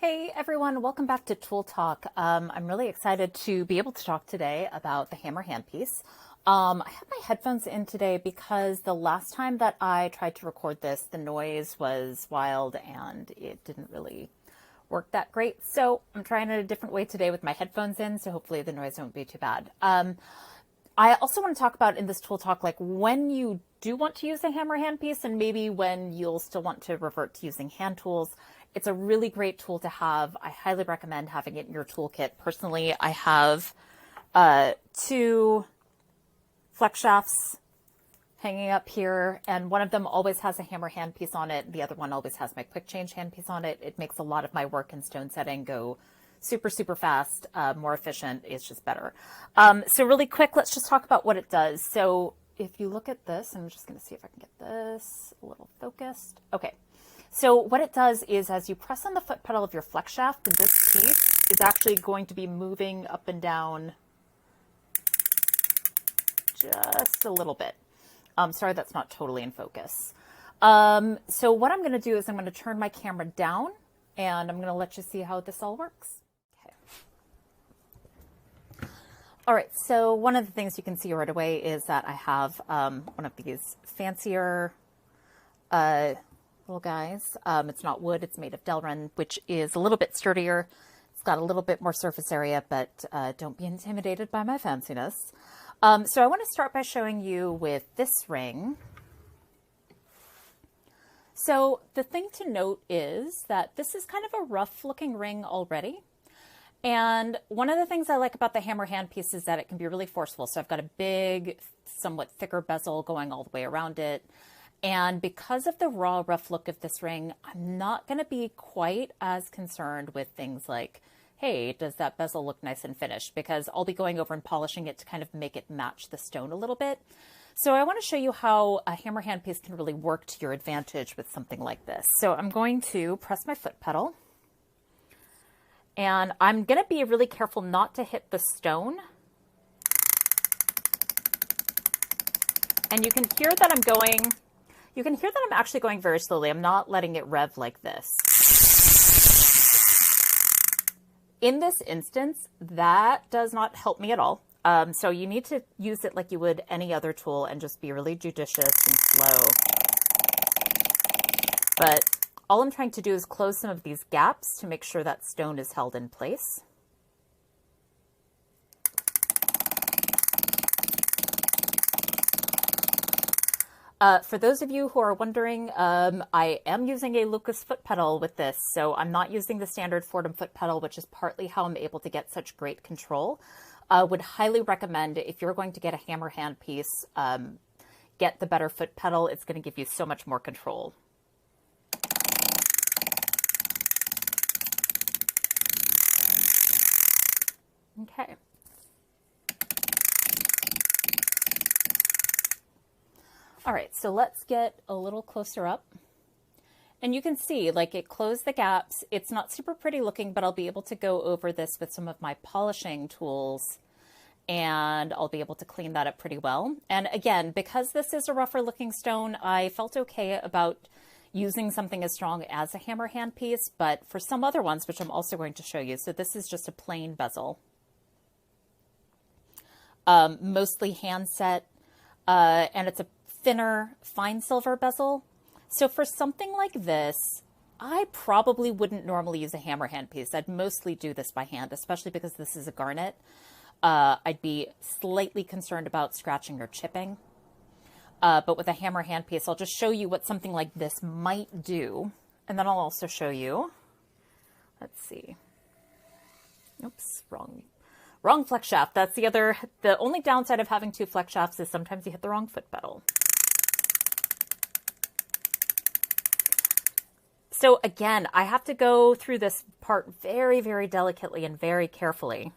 Hey everyone, welcome back to Tool Talk. I'm really excited to be able to talk today about the hammer handpiece. I have my headphones in today because the last time that I tried to record this, the noise was wild and it didn't really work that great. So I'm trying it a different way today with my headphones in, so hopefully the noise won't be too bad. I also want to talk about in this Tool Talk, like when you do want to use a hammer handpiece and maybe when you'll still want to revert to using hand tools. It's a really great tool to have. I highly recommend having it in your toolkit. Personally, I have two flex shafts hanging up here, and one of them always has a hammer handpiece on it. The other one always has my quick change handpiece on it. It makes a lot of my work in stone setting go super, super fast, more efficient. It's just better. So really quick, let's just talk about what it does. So if you look at this, I'm just going to see if I can get this a little focused. Okay. So what it does is as you press on the foot pedal of your flex shaft, this piece is actually going to be moving up and down just a little bit. Sorry, that's not totally in focus. So what I'm going to do is I'm going to turn my camera down and I'm going to let you see how this all works. Okay. All right, so one of the things you can see right away is that I have one of these fancier little guys. It's not wood, it's made of Delrin, which is a little bit sturdier. It's got a little bit more surface area, but don't be intimidated by my fanciness. So I want to start by showing you with this ring. So the thing to note is that this is kind of a rough looking ring already. And one of the things I like about the hammer handpiece is that it can be really forceful. So I've got a big, somewhat thicker bezel going all the way around it. And because of the raw, rough look of this ring, I'm not going to be quite as concerned with things like, hey, does that bezel look nice and finished? Because I'll be going over and polishing it to kind of make it match the stone a little bit. So I want to show you how a hammer handpiece can really work to your advantage with something like this. So I'm going to press my foot pedal. And I'm going to be really careful not to hit the stone. And you can hear that I'm going... You can hear that I'm actually going very slowly. I'm not letting it rev like this. In this instance, that does not help me at all. So you need to use it like you would any other tool and just be really judicious and slow. But all I'm trying to do is close some of these gaps to make sure that stone is held in place. For those of you who are wondering, I am using a Lucas foot pedal with this, so I'm not using the standard Foredom foot pedal, which is partly how I'm able to get such great control. Would highly recommend if you're going to get a hammer handpiece, get the better foot pedal. It's going to give you so much more control. Okay. All right, so let's get a little closer up. And you can see, like, it closed the gaps. It's not super pretty looking, but I'll be able to go over this with some of my polishing tools and I'll be able to clean that up pretty well. And again, because this is a rougher looking stone, I felt okay about using something as strong as a hammer handpiece, but for some other ones, which I'm also going to show you, so this is just a plain bezel, mostly hand set, and it's a thinner fine silver bezel. So for something like this, I probably wouldn't normally use a hammer handpiece. I'd mostly do this by hand, especially because this is a garnet. I'd be slightly concerned about scratching or chipping. But with a hammer handpiece, I'll just show you what something like this might do. And then I'll also show you, let's see. Oops, wrong flex shaft. That's the only downside of having two flex shafts is sometimes you hit the wrong foot pedal. So again, I have to go through this part very, very delicately and very carefully.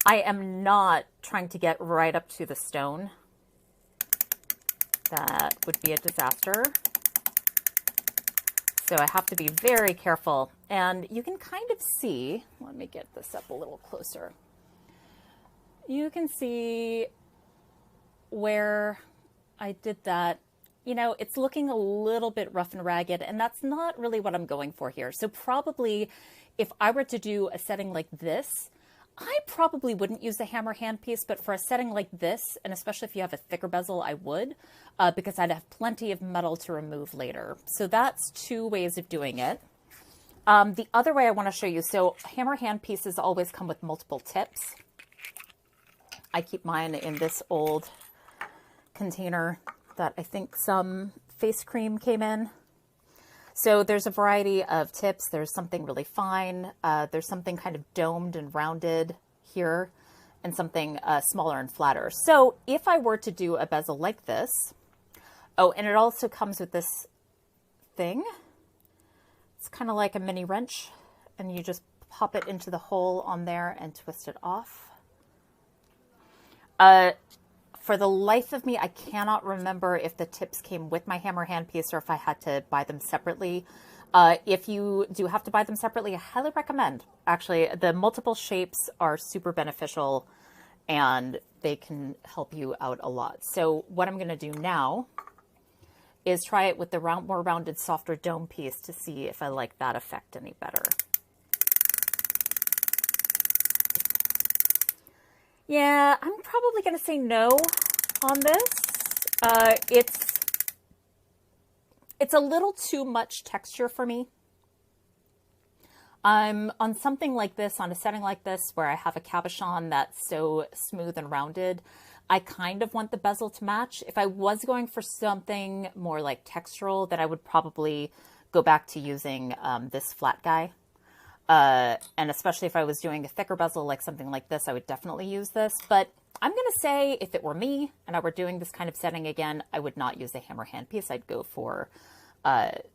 I am not trying to get right up to the stone. That would be a disaster. So I have to be very careful. And you can kind of see, let me get this up a little closer. You can see where I did that you know, it's looking a little bit rough and ragged, and that's not really what I'm going for here. So probably if I were to do a setting like this, I probably wouldn't use the hammer handpiece, but for a setting like this, and especially if you have a thicker bezel, I would, because I'd have plenty of metal to remove later. So that's two ways of doing it. The other way I want to show you, so hammer handpieces always come with multiple tips. I keep mine in this old container that I think some face cream came in. So there's a variety of tips. There's something really fine. There's something kind of domed and rounded here, and something smaller and flatter. So if I were to do a bezel like this, oh, and it also comes with this thing. It's kind of like a mini wrench, and you just pop it into the hole on there and twist it off. For the life of me, I cannot remember if the tips came with my hammer handpiece or if I had to buy them separately. If you do have to buy them separately, I highly recommend. Actually, the multiple shapes are super beneficial and they can help you out a lot. So what I'm going to do now is try it with the more rounded, softer dome piece to see if I like that effect any better. Yeah, I'm probably going to say no on this. It's a little too much texture for me. I'm on something like this, on a setting like this, where I have a cabochon that's so smooth and rounded, I kind of want the bezel to match. If I was going for something more like textural, then I would probably go back to using this flat guy. And especially if I was doing a thicker bezel, like something like this, I would definitely use this. But I'm going to say if it were me and I were doing this kind of setting again, I would not use a hammer handpiece. I'd go for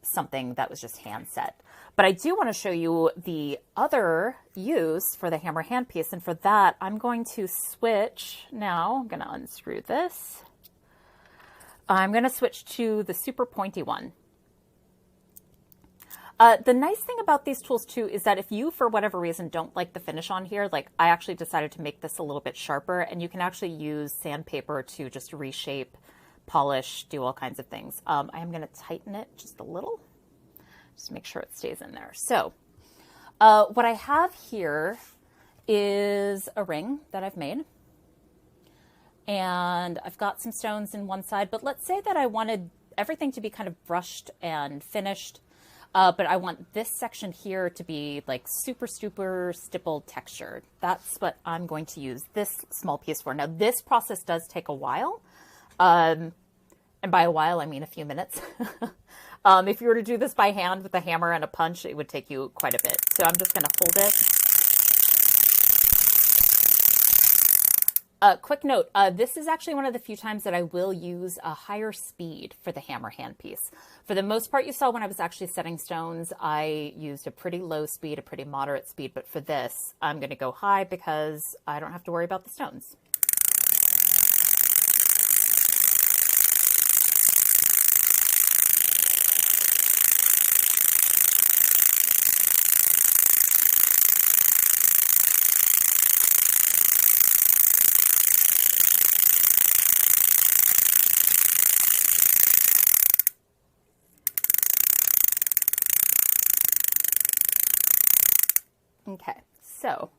something that was just hand set. But I do want to show you the other use for the hammer handpiece. And for that, I'm going to switch now. I'm going to unscrew this. I'm going to switch to the super pointy one. The nice thing about these tools too is that if you, for whatever reason, don't like the finish on here, like I actually decided to make this a little bit sharper, and you can actually use sandpaper to just reshape, polish, do all kinds of things. I am going to tighten it just a little, just to make sure it stays in there. So what I have here is a ring that I've made, and I've got some stones in one side, but let's say that I wanted everything to be kind of brushed and finished. But I want this section here to be like super stippled texture. That's what I'm going to use this small piece for. Now, this process does take a while. And by a while, I mean a few minutes. If you were to do this by hand with a hammer and a punch, it would take you quite a bit. So I'm just going to hold it. Quick note, this is actually one of the few times that I will use a higher speed for the hammer handpiece. For the most part, you saw when I was actually setting stones, I used a pretty low speed, a pretty moderate speed, but for this, I'm going to go high because I don't have to worry about the stones. Okay, so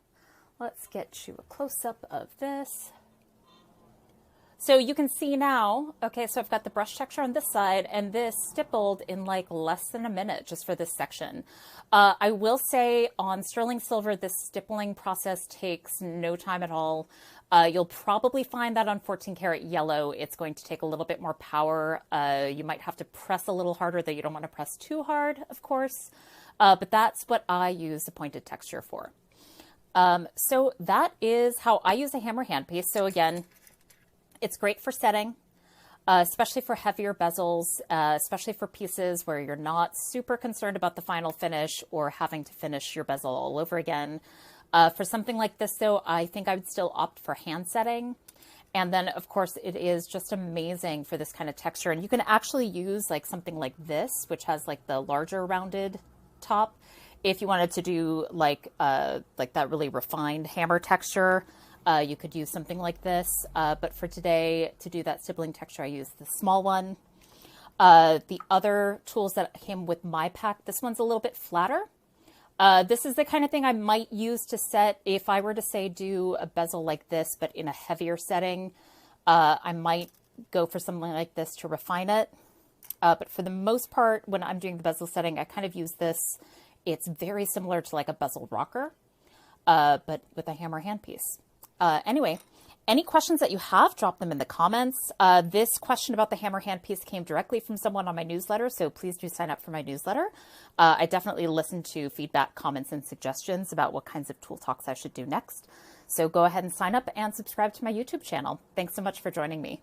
let's get you a close-up of this. So you can see now, okay, so I've got the brush texture on this side and this stippled in like less than a minute just for this section. I will say on sterling silver, this stippling process takes no time at all. You'll probably find that on 14 karat yellow, it's going to take a little bit more power. You might have to press a little harder, though you don't want to press too hard, of course. But that's what I use the pointed texture for. So that is how I use a hammer handpiece. So again, it's great for setting, especially for heavier bezels, especially for pieces where you're not super concerned about the final finish or having to finish your bezel all over again. For something like this, though, I think I would still opt for hand setting. And then, of course, it is just amazing for this kind of texture. And you can actually use like something like this, which has like the larger rounded top, if you wanted to do like that really refined hammer texture. You could use something like this, but for today, to do that stippling texture, I use the small one. The other tools that came with my pack, this one's a little bit flatter. This is the kind of thing I might use to set, if I were to say do a bezel like this, but in a heavier setting, I might go for something like this to refine it. But for the most part, when I'm doing the bezel setting, I kind of use this. It's very similar to like a bezel rocker, but with a hammer handpiece. Anyway, any questions that you have, drop them in the comments. This question about the hammer handpiece came directly from someone on my newsletter, so please do sign up for my newsletter. I definitely listen to feedback, comments, and suggestions about what kinds of tool talks I should do next. So go ahead and sign up and subscribe to my YouTube channel. Thanks so much for joining me.